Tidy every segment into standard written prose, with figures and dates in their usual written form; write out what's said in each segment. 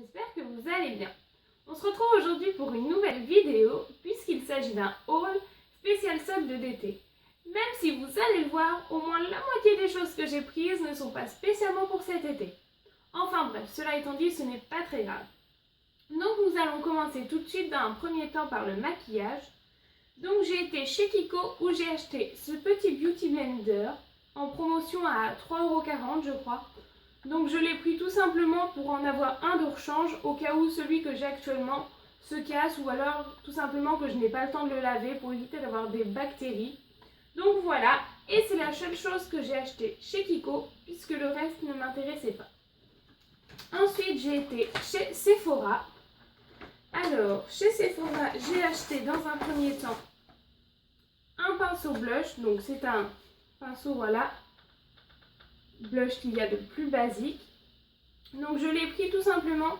j'espère que vous allez bien. On se retrouve aujourd'hui pour une nouvelle vidéo puisqu'il s'agit d'un haul spécial solde d'été. Même si vous allez le voir, au moins la moitié des choses que j'ai prises ne sont pas spécialement pour cet été. Enfin bref, cela étant dit, ce n'est pas très grave. Donc nous allons commencer tout de suite dans un premier temps par le maquillage. Donc j'ai été chez Kiko où j'ai acheté ce petit Beauty Blender en promotion à 3,40 € je crois. Donc je l'ai pris tout simplement pour en avoir un de rechange au cas où celui que j'ai actuellement se casse ou alors tout simplement que je n'ai pas le temps de le laver pour éviter d'avoir des bactéries. Donc voilà, et c'est la seule chose que j'ai acheté chez Kiko puisque le reste ne m'intéressait pas. Ensuite j'ai été chez Sephora. Alors chez Sephora j'ai acheté dans un premier temps un pinceau blush, donc c'est un pinceau voilà blush qu'il y a de plus basique. Donc je l'ai pris tout simplement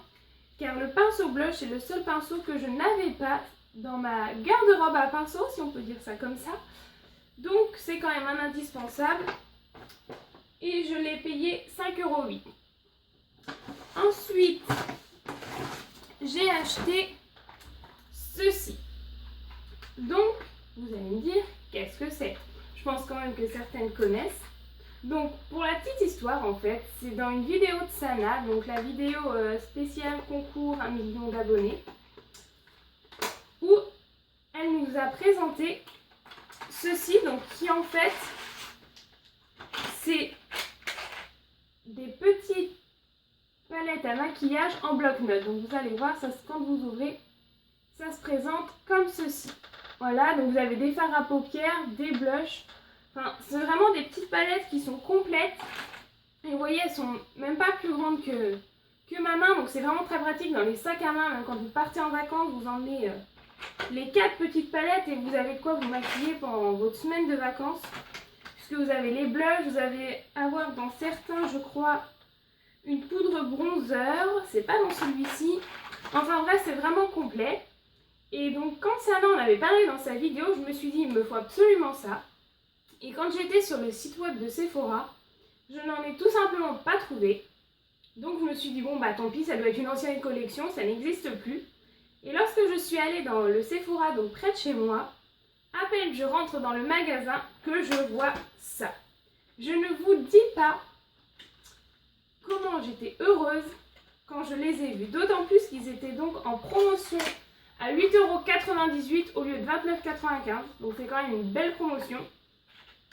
car le pinceau blush est le seul pinceau que je n'avais pas dans ma garde-robe à pinceau, si on peut dire ça comme ça. Donc c'est quand même un indispensable et je l'ai payé 5,08 €. Ensuite j'ai acheté ceci. Donc vous allez me dire qu'est-ce que c'est? Je pense quand même que certaines connaissent. Donc pour la petite histoire en fait, c'est dans une vidéo de Sana, donc la vidéo spéciale concours 1 million d'abonnés, où elle nous a présenté ceci, donc qui en fait c'est des petites palettes à maquillage en bloc-notes. Donc vous allez voir, ça, quand vous ouvrez, ça se présente comme ceci. Voilà, donc vous avez des fards à paupières, des blushs. Enfin, c'est vraiment des petites palettes qui sont complètes. Et vous voyez, elles sont même pas plus grandes que ma main. Donc c'est vraiment très pratique dans les sacs à main. Même quand vous partez en vacances, vous emmenez les 4 petites palettes et vous avez de quoi vous maquiller pendant votre semaine de vacances. Puisque vous avez les blushs, vous allez avoir dans certains, je crois, une poudre bronzer. C'est pas dans celui-ci. Enfin bref, c'est vraiment complet. Et donc quand Sana en avait parlé dans sa vidéo, je me suis dit, il me faut absolument ça. Et quand j'étais sur le site web de Sephora, je n'en ai tout simplement pas trouvé. Donc je me suis dit, bon bah tant pis, ça doit être une ancienne collection, ça n'existe plus. Et lorsque je suis allée dans le Sephora, donc près de chez moi, à peine je rentre dans le magasin que je vois ça. Je ne vous dis pas comment j'étais heureuse quand je les ai vus. D'autant plus qu'ils étaient donc en promotion à 8,98 € au lieu de 29,95 €. Donc c'est quand même une belle promotion.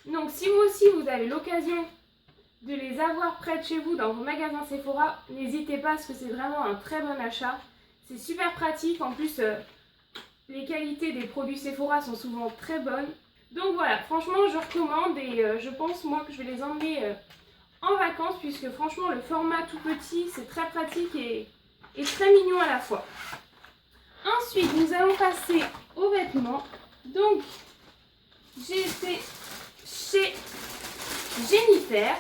Donc si vous aussi vous avez l'occasion de les avoir près de chez vous dans vos magasins Sephora, n'hésitez pas parce que c'est vraiment un très bon achat. C'est super pratique, en plus les qualités des produits Sephora sont souvent très bonnes. Donc voilà, franchement je recommande et je pense moi que je vais les emmener en vacances puisque franchement le format tout petit c'est très pratique et très mignon à la fois. Ensuite nous allons passer aux vêtements. Donc j'ai été chez Jennifer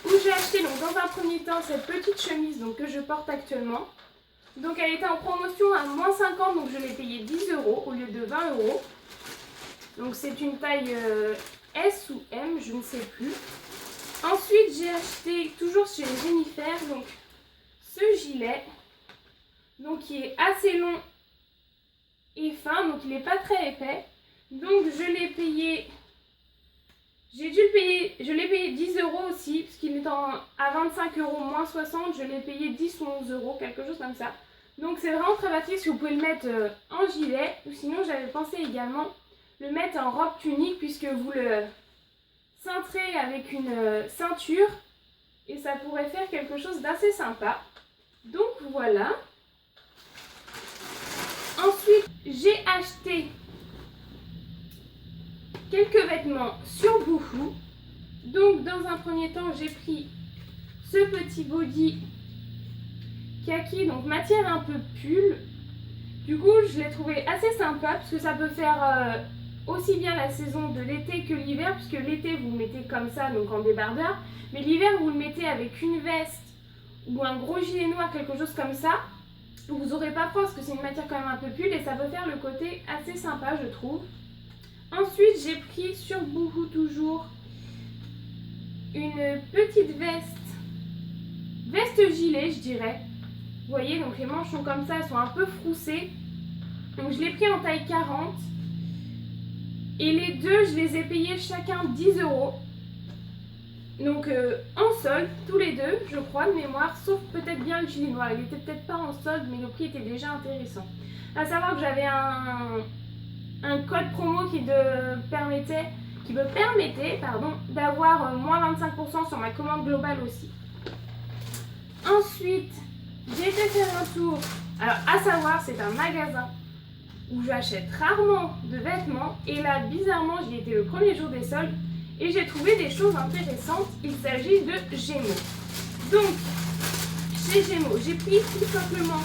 où j'ai acheté donc dans un premier temps cette petite chemise donc, que je porte actuellement. Donc elle était en promotion à moins 50, donc je l'ai payé 10 € au lieu de 20 €. Donc c'est une taille S ou M, je ne sais plus. Ensuite j'ai acheté toujours chez Jennifer donc ce gilet donc qui est assez long et fin, donc il n'est pas très épais. Donc je l'ai payé. Je l'ai payé 10 € aussi, parce qu'il est à 25 € moins 60, je l'ai payé 10 ou 11 €, quelque chose comme ça. Donc c'est vraiment très pratique, parce que vous pouvez le mettre en gilet, ou sinon j'avais pensé également le mettre en robe tunique, puisque vous le cintrez avec une ceinture, et ça pourrait faire quelque chose d'assez sympa. Donc voilà. Ensuite, j'ai acheté quelques vêtements sur Boohoo. Donc dans un premier temps j'ai pris ce petit body kaki, donc matière un peu pull. Du coup je l'ai trouvé assez sympa parce que ça peut faire aussi bien la saison de l'été que l'hiver, puisque l'été vous le mettez comme ça donc en débardeur, mais l'hiver vous le mettez avec une veste ou un gros gilet noir, quelque chose comme ça. Vous n'aurez pas froid parce que c'est une matière quand même un peu pull et ça peut faire le côté assez sympa je trouve. Ensuite, j'ai pris sur Boohoo toujours une petite veste gilet, je dirais, Vous voyez, donc les manches sont comme ça, elles sont un peu froussées. Donc je l'ai pris en taille 40. Et les deux, je les ai payés chacun 10 euros. Donc en solde, tous les deux, je crois, de mémoire, sauf peut-être bien le gilet noir. Il était peut-être pas en solde, mais le prix était déjà intéressant. À savoir que j'avais un code promo qui me permettait d'avoir moins 25% sur ma commande globale aussi. Ensuite, j'ai fait faire un tour. Alors, à savoir, c'est un magasin où j'achète rarement de vêtements. Et là, bizarrement, j'y étais le premier jour des soldes et j'ai trouvé des choses intéressantes. Il s'agit de Gémeaux. Donc, chez Gémeaux, j'ai pris tout simplement,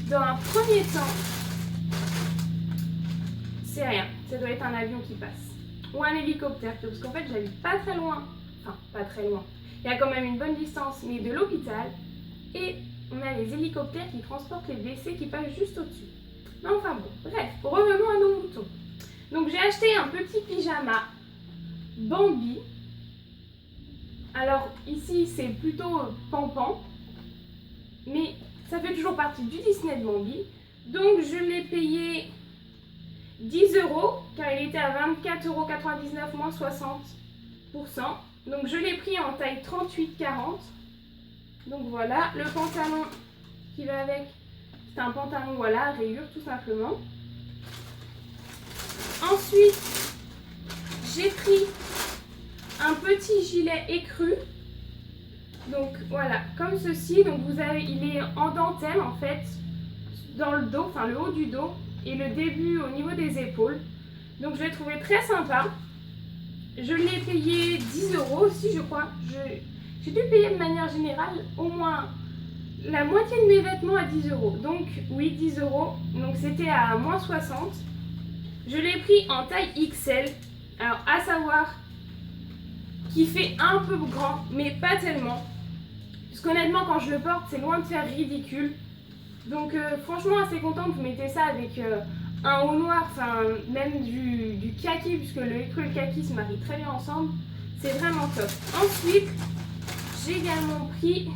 dans un premier temps, c'est rien, ça doit être un avion qui passe. Ou un hélicoptère, parce qu'en fait, j'habite pas très loin. Enfin, pas très loin. Il y a quand même une bonne distance, mais de l'hôpital. Et on a les hélicoptères qui transportent les blessés qui passent juste au-dessus. Mais enfin bon, bref, revenons à nos moutons. Donc j'ai acheté un petit pyjama Bambi. Alors ici c'est plutôt Pampan, mais ça fait toujours partie du Disney de Bambi. Donc je l'ai payé 10 euros, car il était à 24,99 euros moins 60%. Donc je l'ai pris en taille 38-40. Donc voilà, le pantalon qui va avec, c'est un pantalon, voilà, rayure tout simplement. Ensuite, j'ai pris un petit gilet écru. Donc voilà, comme ceci. Donc vous avez, il est en dentelle en fait, dans le dos, enfin le haut du dos et le début au niveau des épaules. Donc je l'ai trouvé très sympa. Je l'ai payé 10 euros aussi, je crois. J'ai dû payer de manière générale au moins la moitié de mes vêtements à 10 euros. Donc oui, 10 euros. Donc c'était à moins 60. Je l'ai pris en taille XL. Alors à savoir qu'il fait un peu grand, mais pas tellement. Parce qu'honnêtement, quand je le porte, c'est loin de faire ridicule. Donc franchement, assez contente. Vous mettez ça avec un haut noir, enfin même du kaki, puisque le écru et le kaki se marient très bien ensemble. C'est vraiment top. Ensuite, j'ai également pris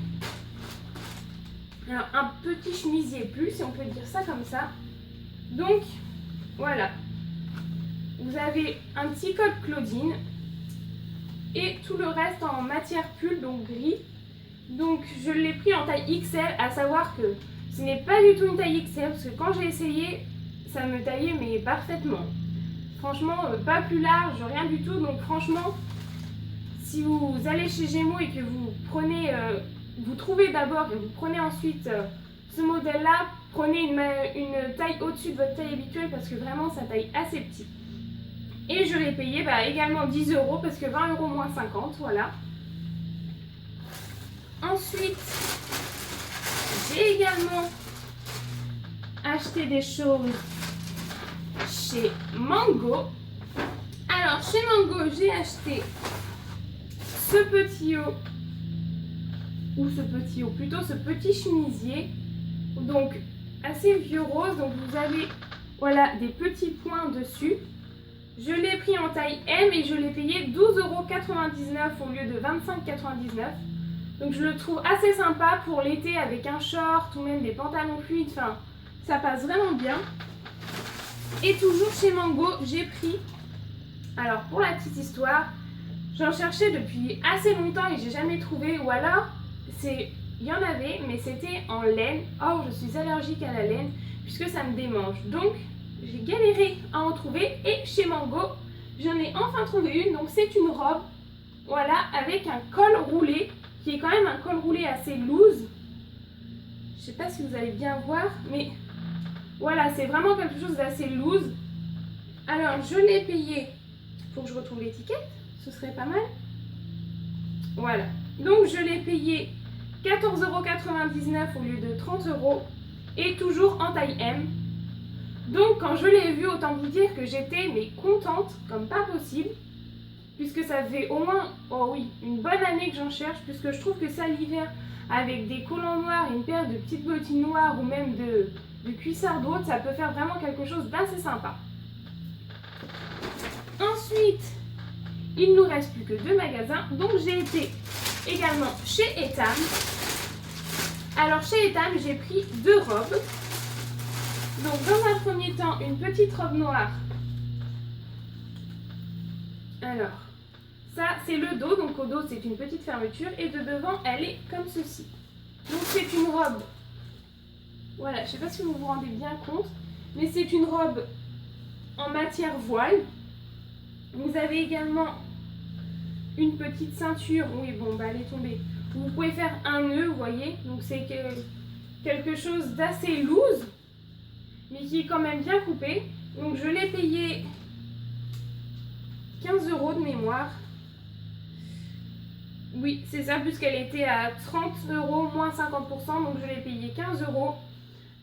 alors, un petit chemisier plus, si on peut dire ça comme ça. Donc, voilà. Vous avez un petit code Claudine et tout le reste en matière pull, donc gris. Donc, je l'ai pris en taille XL, à savoir que ce n'est pas du tout une taille XL, parce que quand j'ai essayé, ça me taillait mais parfaitement. Franchement, pas plus large, rien du tout. Donc, franchement, si vous allez chez Gémeaux et que vous prenez, vous trouvez d'abord et vous prenez ensuite ce modèle-là, prenez une taille au-dessus de votre taille habituelle parce que vraiment ça taille assez petit. Et je l'ai payé également 10 euros parce que 20 euros moins 50, voilà. Ensuite, j'ai également acheté des choses chez Mango. Alors, chez Mango, j'ai acheté ce petit haut, plutôt ce petit chemisier, donc assez vieux rose. Donc vous avez voilà des petits points dessus. Je l'ai pris en taille M et je l'ai payé 12,99 euros au lieu de 25,99. Donc je le trouve assez sympa pour l'été avec un short ou même des pantalons fluides. Enfin, ça passe vraiment bien. Et toujours chez Mango, j'ai pris, alors pour la petite histoire, j'en cherchais depuis assez longtemps et j'ai jamais trouvé, ou alors il y en avait mais c'était en laine. Or je suis allergique à la laine puisque ça me démange. Donc j'ai galéré à en trouver et chez Mango j'en ai enfin trouvé une. Donc c'est une robe, voilà, avec un col roulé qui est quand même un col roulé assez loose. Je sais pas si vous allez bien voir, mais voilà, c'est vraiment quelque chose d'assez loose. Alors je l'ai payé, faut que je retrouve l'étiquette, ce serait pas mal. Voilà, donc je l'ai payé 14,99 € au lieu de 30 € et toujours en taille M. Donc quand je l'ai vu, autant vous dire que j'étais contente comme pas possible, puisque ça fait au moins, oh oui, une bonne année que j'en cherche, puisque je trouve que ça l'hiver avec des collants noirs, une paire de petites bottines noires ou même de cuissards haute, ça peut faire vraiment quelque chose d'assez sympa. Ensuite, il ne nous reste plus que 2 magasins, donc j'ai été également chez Etam. Alors Alors chez Etam, j'ai pris 2 robes. Donc dans un premier temps, une petite robe noire. Alors, ça c'est le dos, donc au dos c'est une petite fermeture et de devant elle est comme ceci. Donc c'est une robe, voilà, je ne sais pas si vous vous rendez bien compte, mais c'est une robe en matière voile. Vous avez également une petite ceinture, oui bon bah elle est tombée. Vous pouvez faire un nœud, vous voyez, donc c'est quelque chose d'assez loose, mais qui est quand même bien coupé. Donc je l'ai payé 15 € de mémoire. Oui, c'est ça, puisqu'elle était à 30 € moins 50%, donc je l'ai payé 15 €.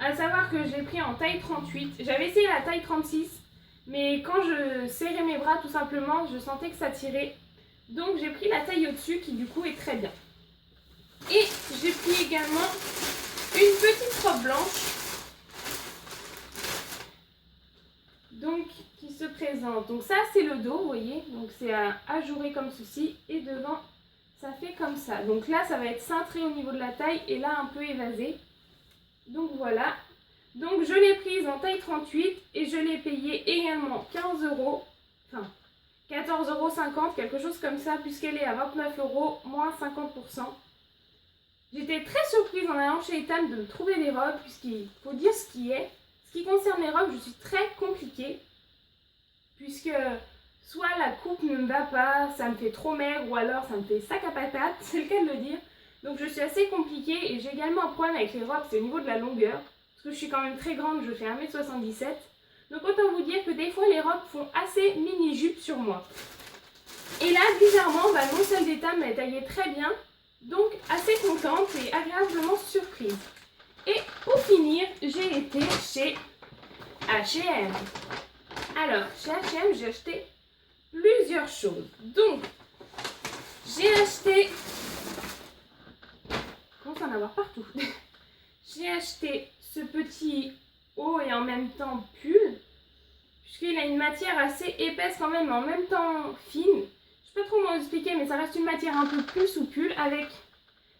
À savoir que je l'ai pris en taille 38. J'avais essayé la taille 36, mais quand je serrais mes bras, tout simplement, je sentais que ça tirait. Donc j'ai pris la taille au-dessus, qui du coup est très bien. Et j'ai pris également une petite robe blanche. Donc, qui se présente. Donc ça, c'est le dos, vous voyez. Donc c'est ajouré comme ceci. Et devant, ça fait comme ça. Donc là, ça va être cintré au niveau de la taille et là, un peu évasé. Donc voilà. Donc je l'ai prise en taille 38 et je l'ai payée également 15 €. Enfin, 14,50 €, quelque chose comme ça, puisqu'elle est à 29 € moins 50%. J'étais très surprise en allant chez Etam de trouver des robes, puisqu'il faut dire ce qui est. Ce qui concerne les robes, je suis très compliquée, puisque soit la coupe ne me va pas, ça me fait trop maigre, ou alors ça me fait sac à patates, c'est le cas de le dire. Donc je suis assez compliquée et j'ai également un problème avec les robes, c'est au niveau de la longueur, parce que je suis quand même très grande, je fais 1,77 m. Donc autant vous dire que des fois les robes font assez mini-jupe sur moi. Et là, bizarrement, mon seul d'Etam m'a taillé très bien, donc assez contente et agréablement surprise. Et pour finir, j'ai été chez H&M. Alors, chez H&M, j'ai acheté plusieurs choses. Donc, j'ai acheté... Comment ça en avoir partout. J'ai acheté ce petit haut et en même temps pull, puisqu'il a une matière assez épaisse quand même, mais en même temps fine. Je ne sais pas trop comment expliquer, mais ça reste une matière un peu plus souple avec...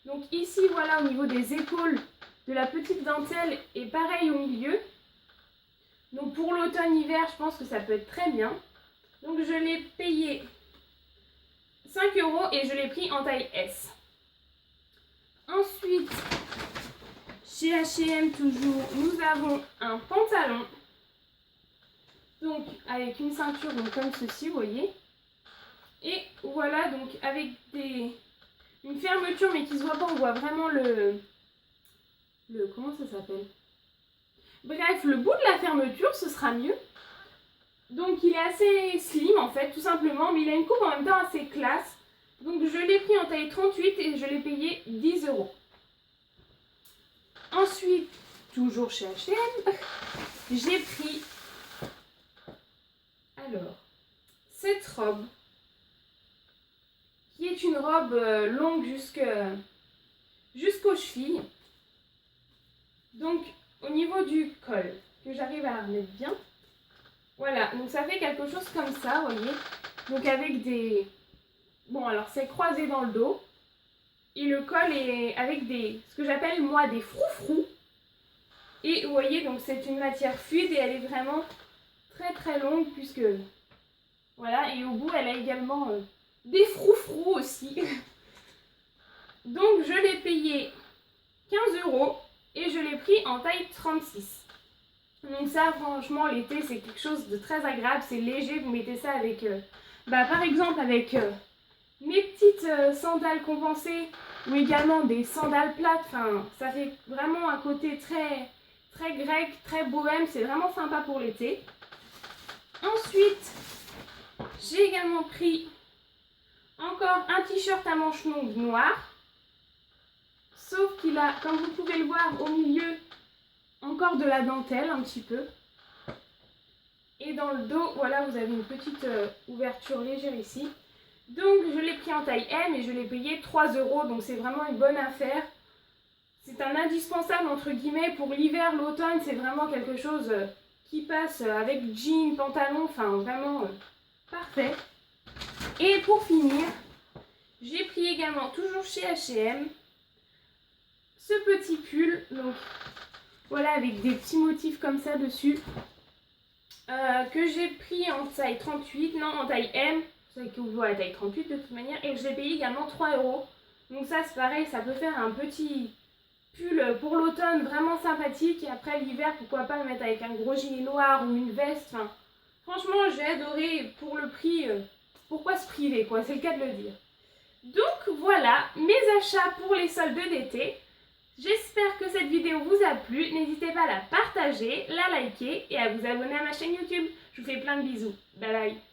Donc ici, voilà, au niveau des épaules, de la petite dentelle et pareil au milieu. Donc pour l'automne-hiver, je pense que ça peut être très bien. Donc je l'ai payé 5 € et je l'ai pris en taille S. Ensuite, chez H&M toujours, nous avons un pantalon. Donc avec une ceinture donc, comme ceci, vous voyez. Et voilà, donc avec une fermeture mais qui ne se voit pas, on voit vraiment comment ça s'appelle? Bref, le bout de la fermeture, ce sera mieux. Donc il est assez slim en fait, tout simplement, mais il a une coupe en même temps assez classe. Donc je l'ai pris en taille 38 et je l'ai payé 10 €. Ensuite, toujours chez H&M, j'ai pris alors cette robe qui est une robe longue jusqu'aux chevilles. Donc au niveau du col, que j'arrive à la remettre bien. Voilà, donc ça fait quelque chose comme ça, vous voyez. Donc avec des... Bon, alors c'est croisé dans le dos. Et le col est avec ce que j'appelle moi des froufrous. Et vous voyez, donc c'est une matière fluide et elle est vraiment très très longue puisque... Voilà, et au bout elle a également des froufrous aussi. Donc je l'ai payé 15 € et je l'ai pris en taille 36. Donc ça, franchement, l'été, c'est quelque chose de très agréable. C'est léger, vous mettez ça avec, par exemple, avec mes petites sandales compensées ou également des sandales plates. Enfin, ça fait vraiment un côté très, très grec, très bohème. C'est vraiment sympa pour l'été. Ensuite, j'ai également pris encore un t-shirt à manches longues noir. Sauf qu'il a, comme vous pouvez le voir, au milieu... encore de la dentelle un petit peu. Et dans le dos, voilà, vous avez une petite ouverture légère ici. Donc je l'ai pris en taille M et je l'ai payé 3 €. Donc c'est vraiment une bonne affaire. C'est un indispensable entre guillemets pour l'hiver, l'automne. C'est vraiment quelque chose qui passe avec jean, pantalon. Enfin vraiment parfait. Et pour finir, j'ai pris également toujours chez H&M ce petit pull, donc voilà, avec des petits motifs comme ça dessus, que j'ai pris en taille 38, non en taille M, c'est que vous voyez la taille 38 de toute manière, et je l'ai payé également 3 €. Donc ça c'est pareil, ça peut faire un petit pull pour l'automne vraiment sympathique, et après l'hiver pourquoi pas le mettre avec un gros gilet noir ou une veste. Enfin, franchement j'ai adoré pour le prix, pourquoi se priver quoi, c'est le cas de le dire. Donc voilà mes achats pour les soldes d'été. J'espère que cette vidéo vous a plu, n'hésitez pas à la partager, la liker et à vous abonner à ma chaîne YouTube. Je vous fais plein de bisous, bye bye.